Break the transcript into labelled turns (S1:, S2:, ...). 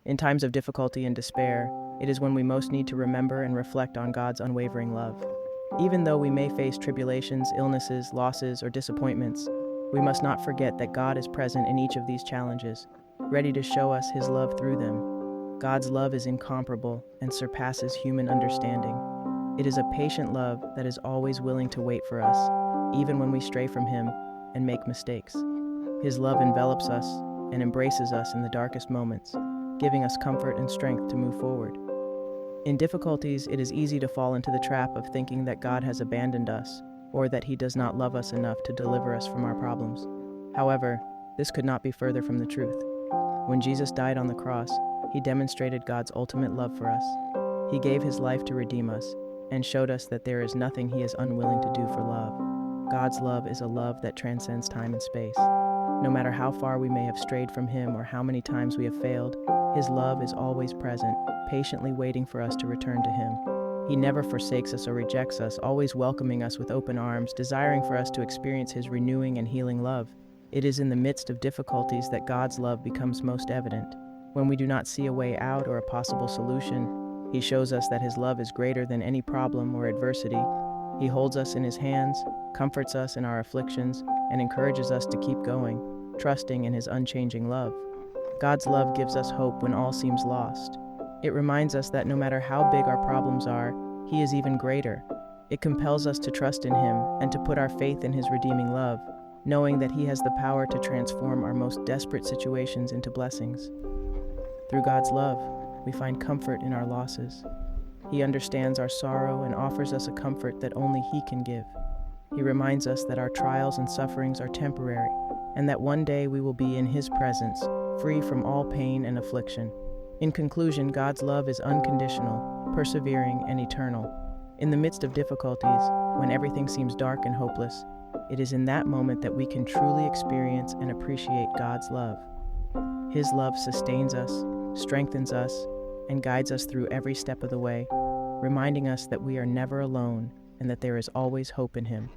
S1: In times of difficulty and despair, it is when we most need to remember and reflect on God's unwavering love. Even though we may face tribulations, illnesses, losses, or disappointments, we must not forget that God is present in each of these challenges, ready to show us His love through them. God's love is incomparable and surpasses human understanding. It is a patient love that is always willing to wait for us, even when we stray from Him and make mistakes. His love envelops us and embraces us in the darkest moments, giving us comfort and strength to move forward. In difficulties, it is easy to fall into the trap of thinking that God has abandoned us or that He does not love us enough to deliver us from our problems. However, this could not be further from the truth. When Jesus died on the cross, He demonstrated God's ultimate love for us. He gave His life to redeem us and showed us that there is nothing He is unwilling to do for love. God's love is a love that transcends time and space. No matter how far we may have strayed from Him or how many times we have failed, His love is always present, patiently waiting for us to return to Him. He never forsakes us or rejects us, always welcoming us with open arms, desiring for us to experience His renewing and healing love. It is in the midst of difficulties that God's love becomes most evident. When we do not see a way out or a possible solution, He shows us that His love is greater than any problem or adversity. He holds us in His hands, comforts us in our afflictions, and encourages us to keep going, trusting in His unchanging love. God's love gives us hope when all seems lost. It reminds us that no matter how big our problems are, He is even greater. It compels us to trust in Him and to put our faith in His redeeming love, knowing that He has the power to transform our most desperate situations into blessings. Through God's love, we find comfort in our losses. He understands our sorrow and offers us a comfort that only He can give. He reminds us that our trials and sufferings are temporary, and that one day we will be in His presence, free from all pain and affliction. In conclusion, God's love is unconditional, persevering, and eternal. In the midst of difficulties, when everything seems dark and hopeless, it is in that moment that we can truly experience and appreciate God's love. His love sustains us, strengthens us, and guides us through every step of the way, reminding us that we are never alone and that there is always hope in Him.